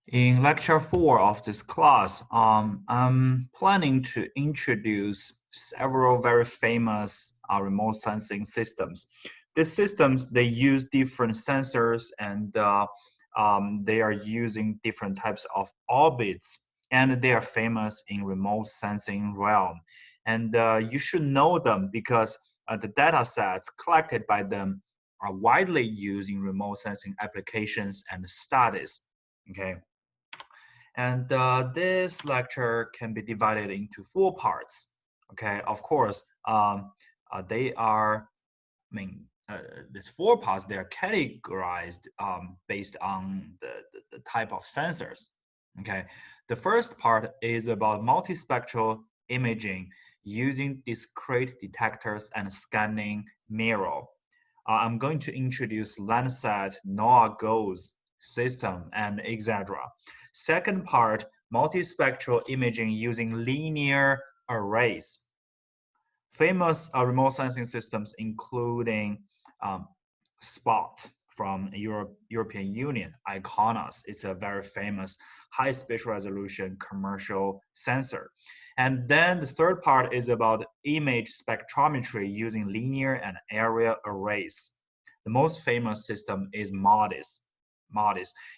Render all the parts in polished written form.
In lecture 4 of this class, I'm planning to introduce several very famous remote sensing systems. These systems, they use different sensors and they are using different types of orbits, and they are famous in remote sensing realm. And you should know them because the data sets collected by them are widely used in remote sensing applications and studies. Okay. And this lecture can be divided into 4 parts. Okay, of course, they are, these 4 parts, they are categorized based on the type of sensors. Okay, the first part is about multispectral imaging using discrete detectors and scanning mirror. I'm going to introduce Landsat, NOAA GOES system, and etc. Second part, multispectral imaging using linear arrays. Famous remote sensing systems including SPOT from European Union, ICONOS. It's a very famous high spatial resolution commercial sensor. And then the third part is about image spectrometry using linear and area arrays. The most famous system is MODIS,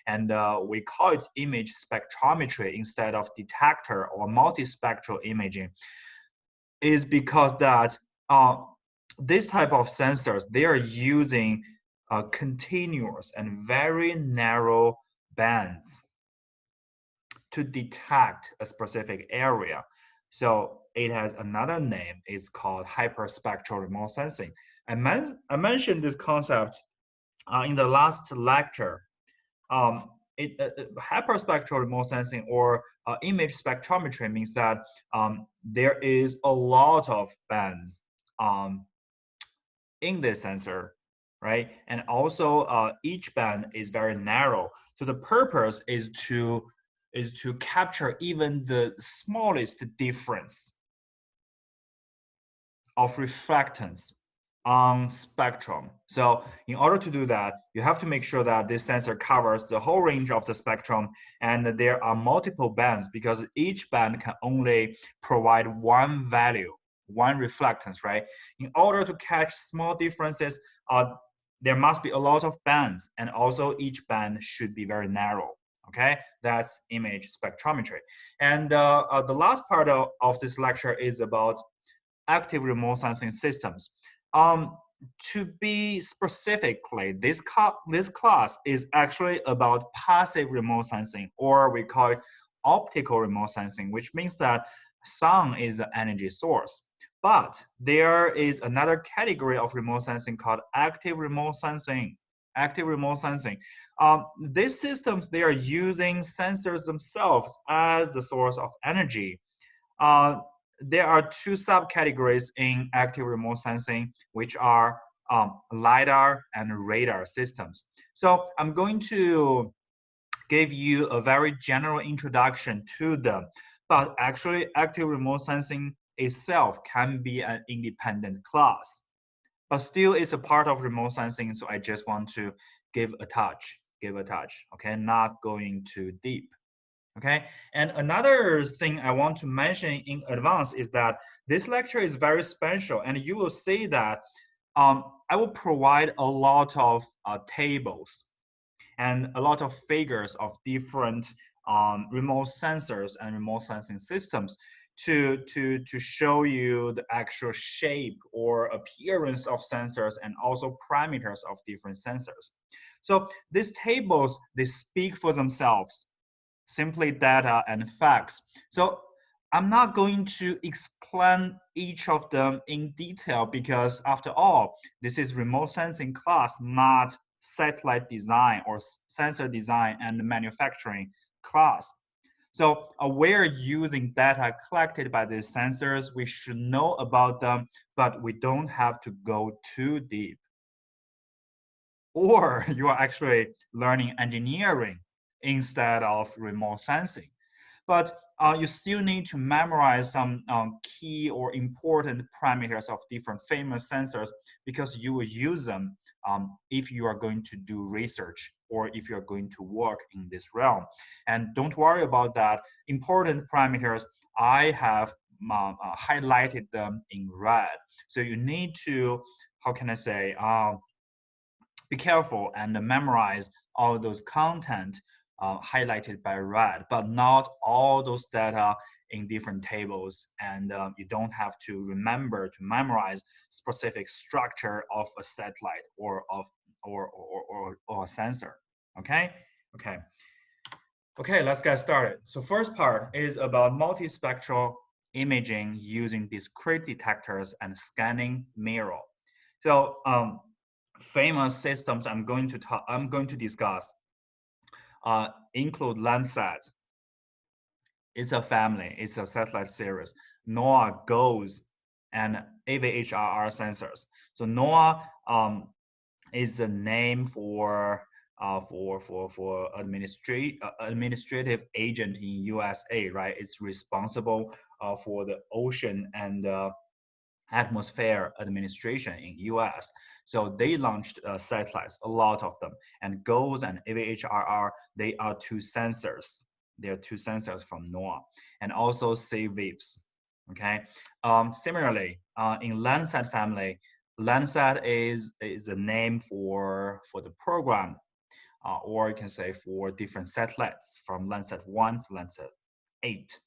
and we call it image spectrometry instead of detector or multispectral imaging, is because that this type of sensors, they are using continuous and very narrow bands to detect a specific area. So it has another name. It's called hyperspectral remote sensing. I mentioned this concept in the last lecture. Hyperspectral remote sensing or image spectrometry means that there is a lot of bands in this sensor, right? And also each band is very narrow. So the purpose is to capture even the smallest difference of reflectance on spectrum. So in order to do that, you have to make sure that this sensor covers the whole range of the spectrum, and there are multiple bands because each band can only provide one value, one reflectance, right? In order to catch small differences, there must be a lot of bands, and also each band should be very narrow. Okay, that's image spectrometry. And the last part of this lecture is about active remote sensing systems. To be specifically, this class is actually about passive remote sensing, or we call it optical remote sensing, which means that sun is the energy source. But there is another category of remote sensing called active remote sensing. Active remote sensing. These systems, they are using sensors themselves as the source of energy. There are 2 subcategories in active remote sensing, which are LiDAR and radar systems. So I'm going to give you a very general introduction to them, but actually active remote sensing itself can be an independent class, but still it's a part of remote sensing. So I just want to give a touch, okay, not going too deep. Okay, and another thing I want to mention in advance is that this lecture is very special, and you will see that I will provide a lot of tables and a lot of figures of different remote sensors and remote sensing systems to show you the actual shape or appearance of sensors and also parameters of different sensors. So these tables, they speak for themselves. Simply data and facts. So I'm not going to explain each of them in detail because after all, this is remote sensing class, not satellite design or sensor design and manufacturing class. So we're using data collected by these sensors. We should know about them, but we don't have to go too deep. Or you are actually learning engineering instead of remote sensing. But you still need to memorize some key or important parameters of different famous sensors because you will use them if you are going to do research or if you're going to work in this realm. And don't worry about that. Important parameters, I have highlighted them in red. So you need to, how can I say, be careful and memorize all those content highlighted by red, but not all those data in different tables. And you don't have to remember to memorize specific structure of a satellite or of or a sensor. Okay. Okay, let's get started. So first part is about multispectral imaging using discrete detectors and scanning mirror. So famous systems I'm going to discuss include Landsat. It's a family. It's a satellite series. NOAA GOES and AVHRR sensors. So NOAA is the name for administrative agent in USA, right? It's responsible for the ocean and atmosphere administration in US. So they launched satellites, a lot of them, and GOES and AVHRR, they are two sensors. They are two sensors from NOAA, and also CVIVs. Okay. Similarly, in Landsat family, Landsat is a name for the program, or you can say for different satellites from Landsat 1 to Landsat 8.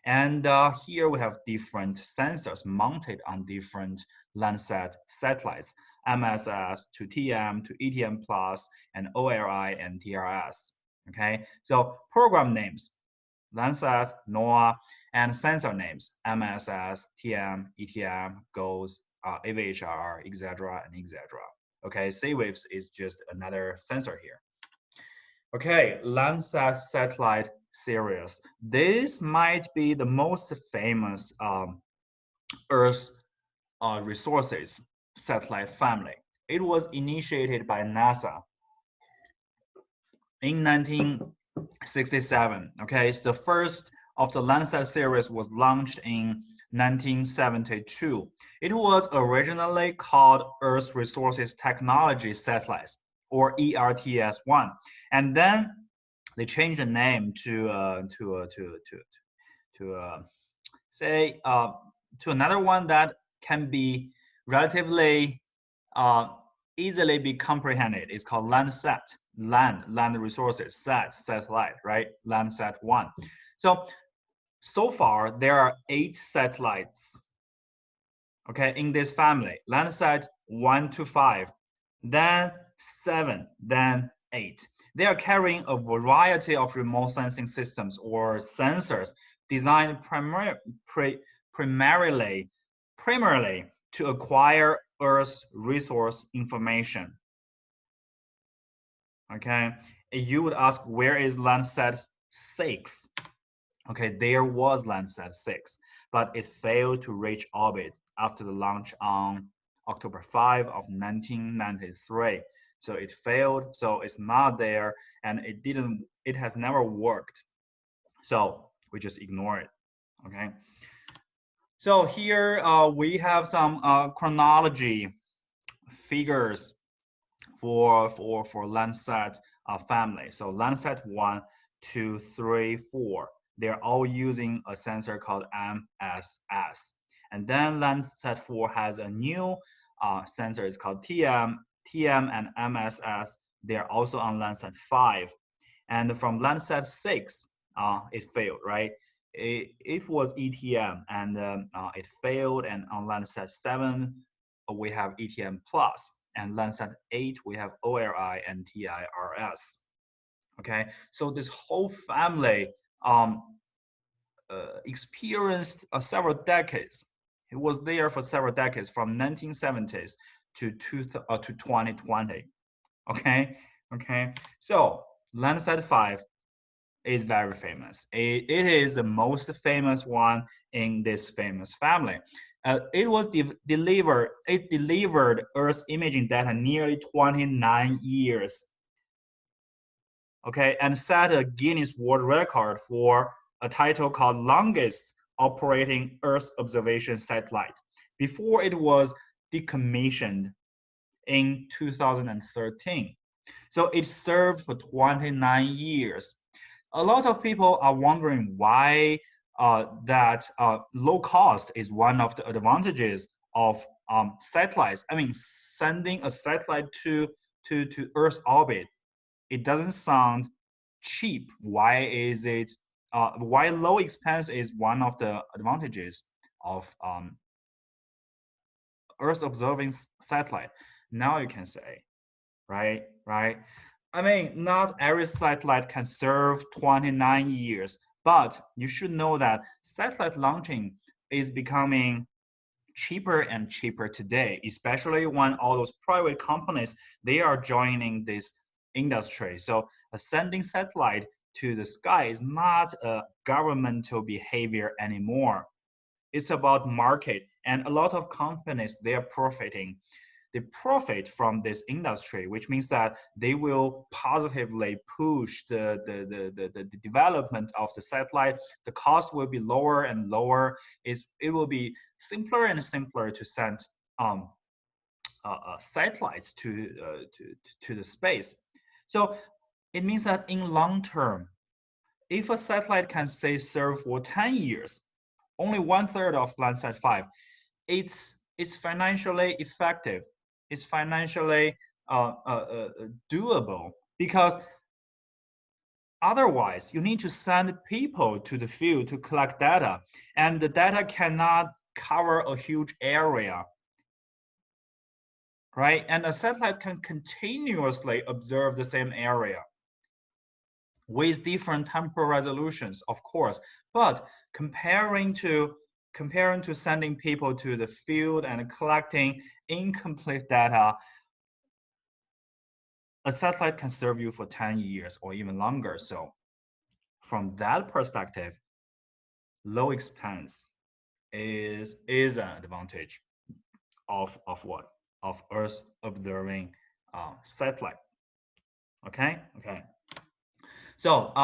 And here we have different sensors mounted on different Landsat satellites, MSS to TM to ETM plus, and ORI and TRS. Okay, so program names, Landsat, NOAA, and sensor names, MSS, TM, ETM, GOES, AVHR, etc., and etc. Okay, CVIVs is just another sensor here. Okay, Landsat satellite series. This might be the most famous Earth resources satellite family. It was initiated by NASA in 1967. Okay, so the first of the Landsat series was launched in 1972. It was originally called Earth Resources Technology Satellites, or ERTS-1, and then they changed the name to another one that can be relatively easily be comprehended. It's called Landsat, land resources, satellite, right? Landsat 1. So far there are 8 satellites, okay, in this family. Landsat 1 to 5, then 7, then 8. They are carrying a variety of remote sensing systems or sensors designed primarily to acquire Earth's resource information. Okay, you would ask, where is Landsat 6? Okay, there was Landsat 6, but it failed to reach orbit after the launch on October 5 of 1993. So it failed, so it's not there, and it has never worked. So we just ignore it, okay? So here we have some chronology figures for Landsat family. So Landsat 1, 2, 3, 4. They're all using a sensor called MSS. And then Landsat 4 has a new sensor. It's called TM and MSS. They're also on Landsat 5. And from Landsat 6, it failed, right? It was ETM, and it failed. And on Landsat 7, we have ETM plus. And Landsat 8, we have ORI and TIRS. Okay, so this whole family experienced several decades. It was there for several decades, from 1970s to 2020. Okay. So Landsat 5 is very famous. It is the most famous one in this famous family. It was delivered Earth imaging data nearly 29 years. Okay, and set a Guinness World Record for a title called longest operating Earth observation satellite before it was decommissioned in 2013. So it served for 29 years. A lot of people are wondering why that low cost is one of the advantages of satellites. I mean, sending a satellite to Earth's orbit, it doesn't sound cheap. Why is it? Why low expense is one of the advantages of Earth observing satellite? Now you can say, right? Right? I mean, not every satellite can serve 29 years, but you should know that satellite launching is becoming cheaper and cheaper today, especially when all those private companies, they are joining this industry. So sending satellite to the sky is not a governmental behavior anymore. It's about market, and a lot of companies, they are profiting. They profit from this industry, which means that they will positively push the development of the satellite. The cost will be lower and lower. It will be simpler and simpler to send satellites to the space. So it means that in long term, if a satellite can say serve for 10 years, only 1/3 of Landsat 5, it's financially effective. It's financially doable, because otherwise you need to send people to the field to collect data, and the data cannot cover a huge area, right? And a satellite can continuously observe the same area with different temporal resolutions, of course, but comparing to sending people to the field and collecting incomplete data, a satellite can serve you for 10 years or even longer. So from that perspective, low expense is an advantage of what? Of Earth observing satellite. Okay. So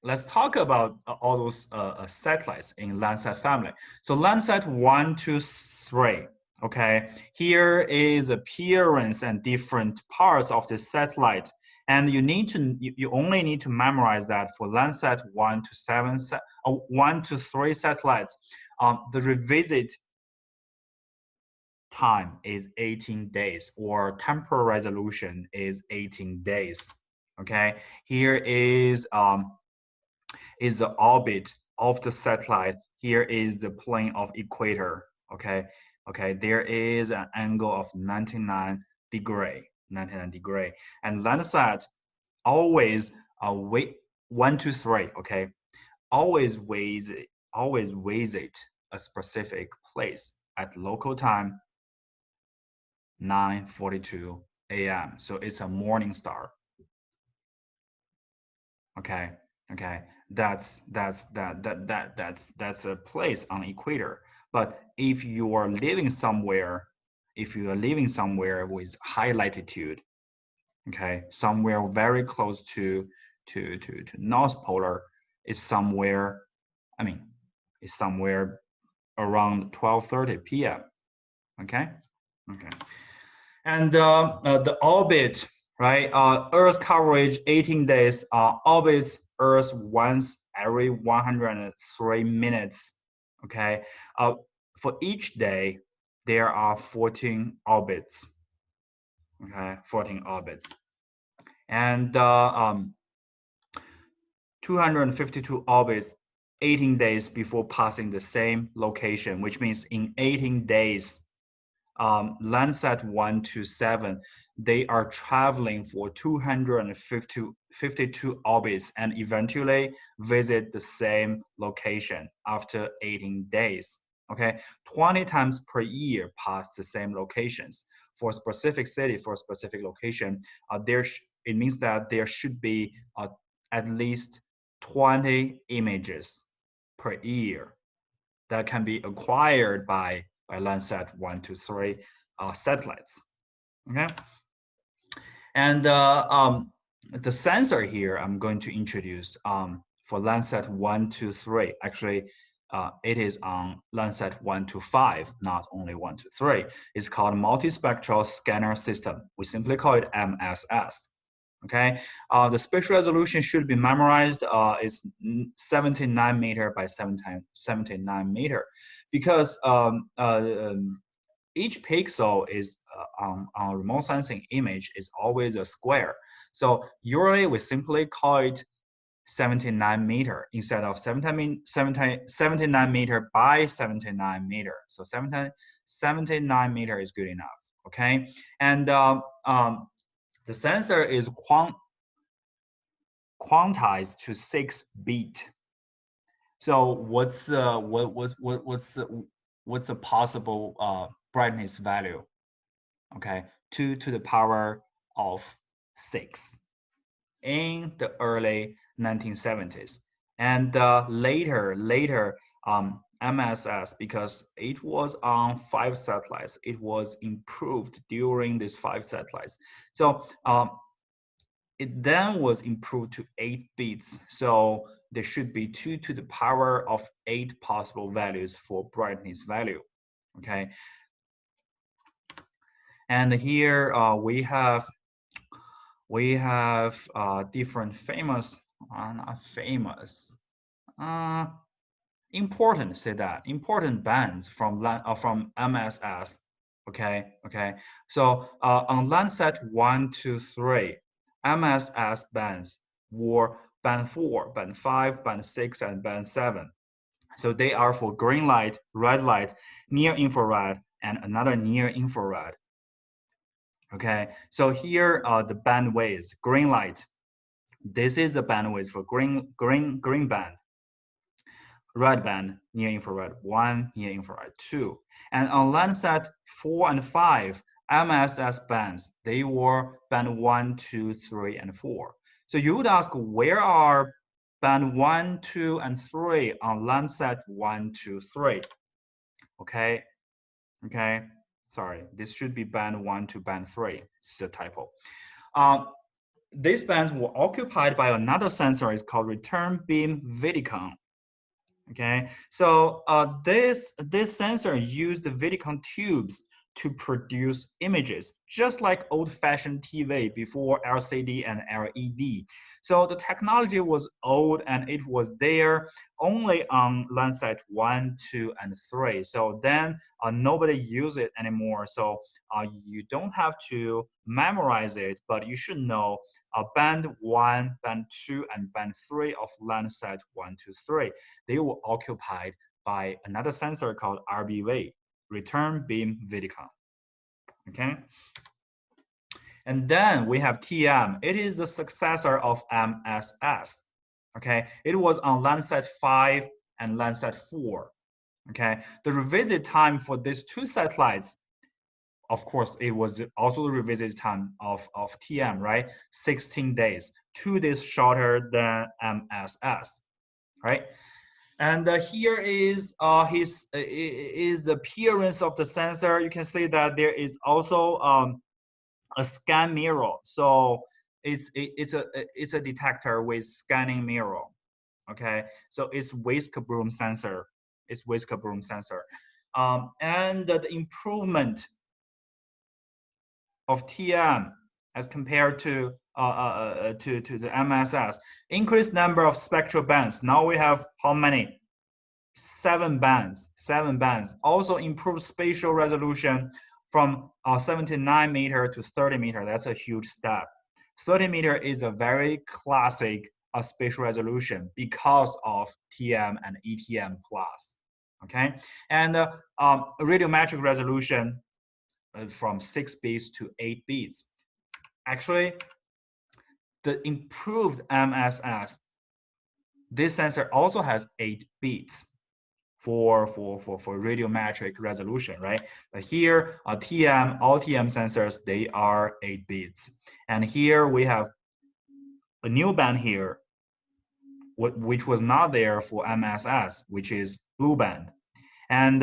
let's talk about all those satellites in Landsat family. So Landsat 1, 2, 3. Okay, here is appearance and different parts of the satellite, and you only need to memorize that for Landsat 1 to 7, 1 to 3 satellites. The revisit time is 18 days, or temporal resolution is 18 days. Okay, here is the orbit of the satellite. Here is the plane of equator. Okay, there is an angle of 99 degree, and Landsat always wait 1, 2, 3. Okay, always visit a specific place at local time 9:42 a.m. So it's a morning star. Okay, that's a place on equator. But if you are living somewhere, with high latitude, okay, somewhere very close to North Polar, it's somewhere, it's somewhere around 12:30 p.m. Okay. And the orbit, right? Earth coverage 18 days. Orbits Earth once every 103 minutes. Okay. For each day, there are 14 orbits. Okay, 14 orbits, and 252 orbits 18 days before passing the same location, which means in 18 days, Landsat 1 to 7, they are traveling for 252 orbits and eventually visit the same location after 18 days. Okay, 20 times per year past the same locations. For a specific city, for a specific location, it means that there should be at least 20 images per year that can be acquired by Landsat 1 to 3 satellites. Okay, and the sensor here I'm going to introduce for Landsat 1 to 3. Actually, it is on Landsat 1 to 5, not only 1 to 3. It's called Multispectral Scanner System. We simply call it MSS. Okay, the spatial resolution should be memorized. Is 79 meter by 79 meter, because each pixel is on a remote sensing image is always a square. So usually we simply call it 79 meter instead of 79 meter by 79 meter. So 79 meter is good enough. Okay, and the sensor is quantized to 6 bit. So what's the possible brightness value? Okay, 2 to the power of 6 in the early 1970s, and later MSS, because it was on 5 satellites, it was improved during these 5 satellites. So it then was improved to 8 bits. So there should be 2 to the power of 8 possible values for brightness value. Okay. And here we have different famous, not famous, important, say that, important bands from MSS. Okay. So on Landsat 1, 2, 3, MSS bands were band 4, band 5, band 6, and band 7. So they are for green light, red light, near infrared, and another near infrared. Okay, so here are the bandwidths. Green light, this is the bandwidth for green band. Red band, near infrared 1, near infrared 2. And on Landsat 4 and 5, MSS bands, they were band 1, 2, 3, and 4. So you would ask, where are band 1, 2, and 3 on Landsat 1, 2, 3? Okay, sorry, this should be band 1 to band 3. It's a typo. These bands were occupied by another sensor. It's called return beam Vidicon. Okay, so this sensor used the Vidicon tubes to produce images, just like old-fashioned TV before LCD and LED. So the technology was old, and it was there only on Landsat 1, 2, and 3. So then nobody uses it anymore. So you don't have to memorize it, but you should know band 1, band 2, and band 3 of Landsat 1, 2, 3. They were occupied by another sensor called RBV, return beam Vidicon. Okay. And then we have TM. It is the successor of MSS. Okay. It was on Landsat 5 and Landsat 4. Okay. The revisit time for these 2 satellites, of course, it was also the revisit time of TM, right? 16 days, 2 days shorter than MSS, right? And here is his appearance of the sensor. You can see that there is also a scan mirror. So it's a detector with scanning mirror. Okay, so it's whisker broom sensor. It's whisker broom sensor, and the improvement of TM as compared to the MSS. Increased number of spectral bands. Now we have how many? 7 bands. 7 bands. Also improved spatial resolution from 79 meter to 30 meter. That's a huge step. 30 meter is a very classic spatial resolution because of TM and ETM plus. Okay, and radiometric resolution from 6 bits to 8 bits. Actually, the improved MSS, this sensor also has 8 bits for radiometric resolution, right? But here, TM, all TM sensors, they are 8 bits. And here we have a new band here, which was not there for MSS, which is blue band. And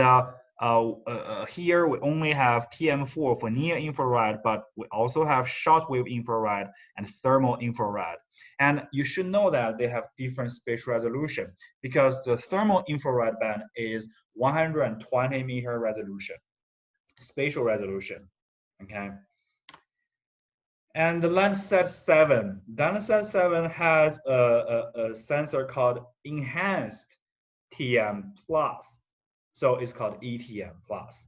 here we only have TM4 for near infrared, but we also have shortwave infrared and thermal infrared. And you should know that they have different spatial resolution, because the thermal infrared band is 120 meter resolution, spatial resolution. Okay. And the Landsat 7 has a sensor called Enhanced TM Plus. So it's called ETM Plus.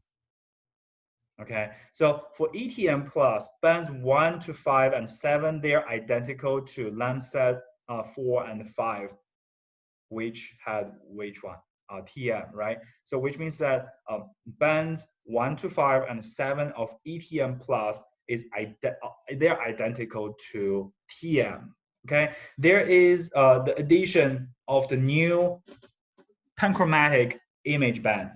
Okay, so for ETM Plus, bands 1 to 5 and 7, they're identical to Landsat 4 and 5, which had which one? TM, right? So which means that bands 1 to 5 and 7 of ETM Plus they're identical to TM. Okay, there is the addition of the new panchromatic image band.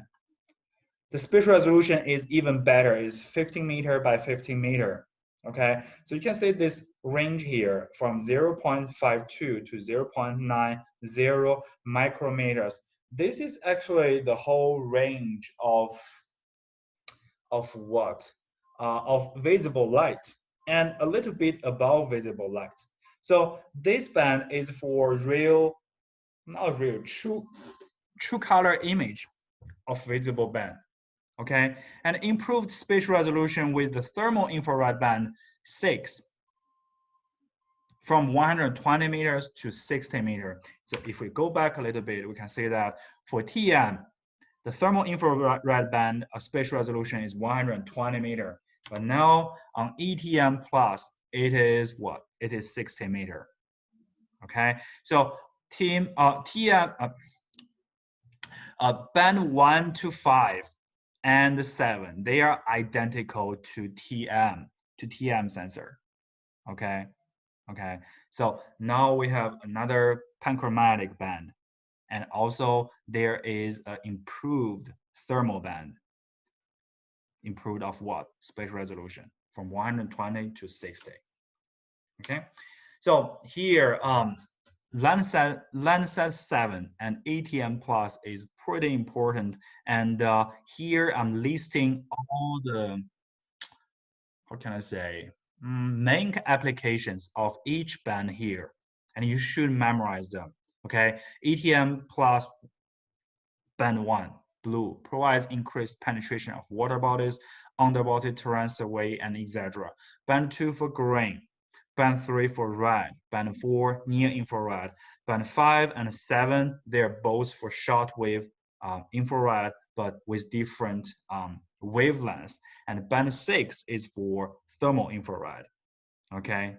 The spatial resolution is even better, is 15 meter by 15 meter. Okay, so you can see this range here from 0.52 to 0.90 micrometers. This is actually the whole range of what? Of visible light and a little bit above visible light. So this band is for real, not real, true color image of visible band. Okay, and improved spatial resolution with the thermal infrared band 6 from 120 meters to 60 meters. So if we go back a little bit, we can see that for TM, the thermal infrared band spatial resolution is 120 meters. But now on ETM plus, it is what? It is 60 meters. Okay, so TM band 1 to 5 and 7, they are identical to TM sensor. Okay. So now we have another panchromatic band, and also there is an improved thermal band. Improved of what? Spatial resolution from 120 to 60. Okay. So here, Landsat 7 and ATM Plus is pretty important. And here I'm listing all the, how can I say, main applications of each band here. And you should memorize them. Okay. ATM Plus band 1, blue, provides increased penetration of water bodies, underwater terrain survey, and etc. Band 2 for green. Band 3 for red, band 4 near infrared, band 5 and 7, they're both for shortwave infrared, but with different wavelengths. And band 6 is for thermal infrared, okay?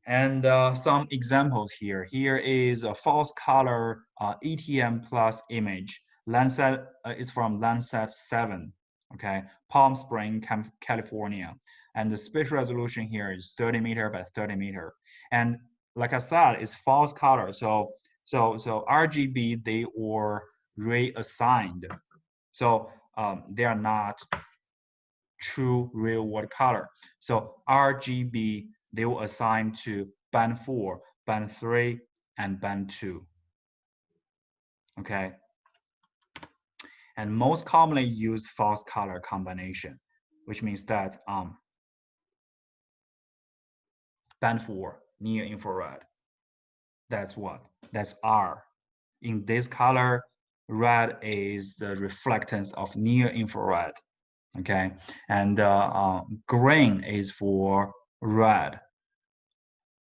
And some examples here. Here is a false color ETM plus image. Landsat is from Landsat 7, okay? Palm Springs, California. And the spatial resolution here is 30 meter by 30 meter. And like I said, it's false color. So RGB, they were reassigned. So they are not true real world color. So RGB, they will assign to band 4, band 3, and band 2. Okay. And most commonly used false color combination, which means that band 4, near infrared. That's what? That's R. In this color, red is the reflectance of near infrared. Okay, and green is for red.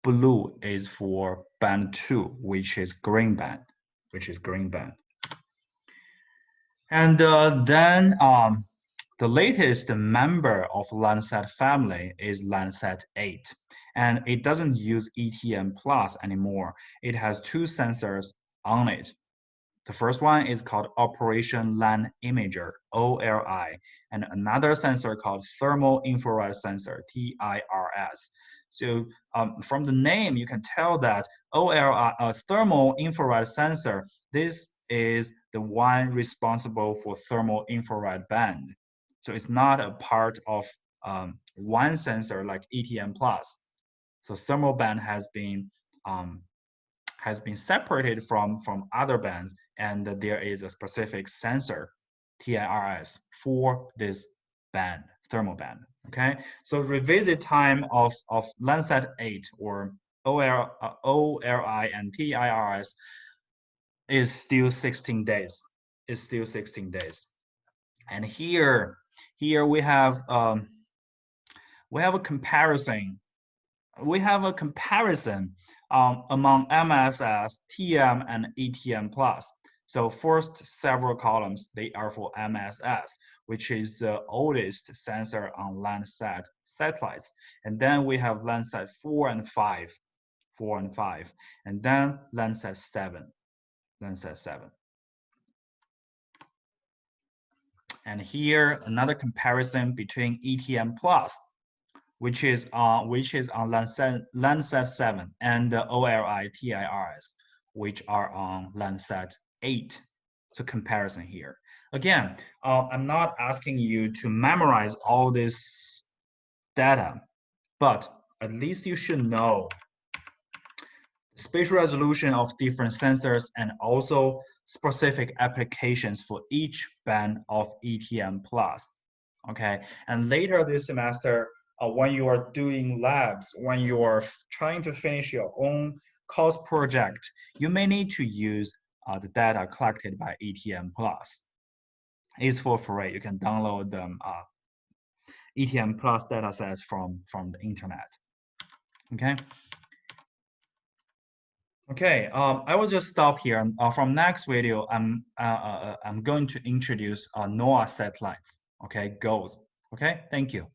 Blue is for band 2, which is green band. And then the latest member of Landsat family is Landsat 8. And it doesn't use ETM Plus anymore. It has 2 sensors on it. The first one is called Operation Land Imager, OLI, and another sensor called Thermal Infrared Sensor, TIRS. So from the name, you can tell that OLI, Thermal Infrared Sensor, this is the one responsible for thermal infrared band. So it's not a part of one sensor like ETM Plus. So thermal band has been separated from other bands, and there is a specific sensor, TIRS, for this band, thermal band. Okay, so revisit time of Landsat 8 or OLI and TIRS is still 16 days. And here we have we have a comparison. We have a comparison among MSS, TM, and ATM plus. So first several columns, they are for MSS, which is the oldest sensor on Landsat satellites. And then we have Landsat 4 and 5, and then Landsat 7. And here another comparison between ATM plus, which is on Landsat 7, and the OLI TIRS, which are on Landsat 8. So comparison here. Again, I'm not asking you to memorize all this data, but at least you should know the spatial resolution of different sensors and also specific applications for each band of ATM plus. Okay, and later this semester, when you are doing labs, when you are trying to finish your own course project, you may need to use the data collected by ATM plus. It's for free. You can download them ATM plus data sets from the internet. Okay. Okay, I will just stop here. From next video, I'm going to introduce NOAA satellites. Okay, goals. Okay, thank you.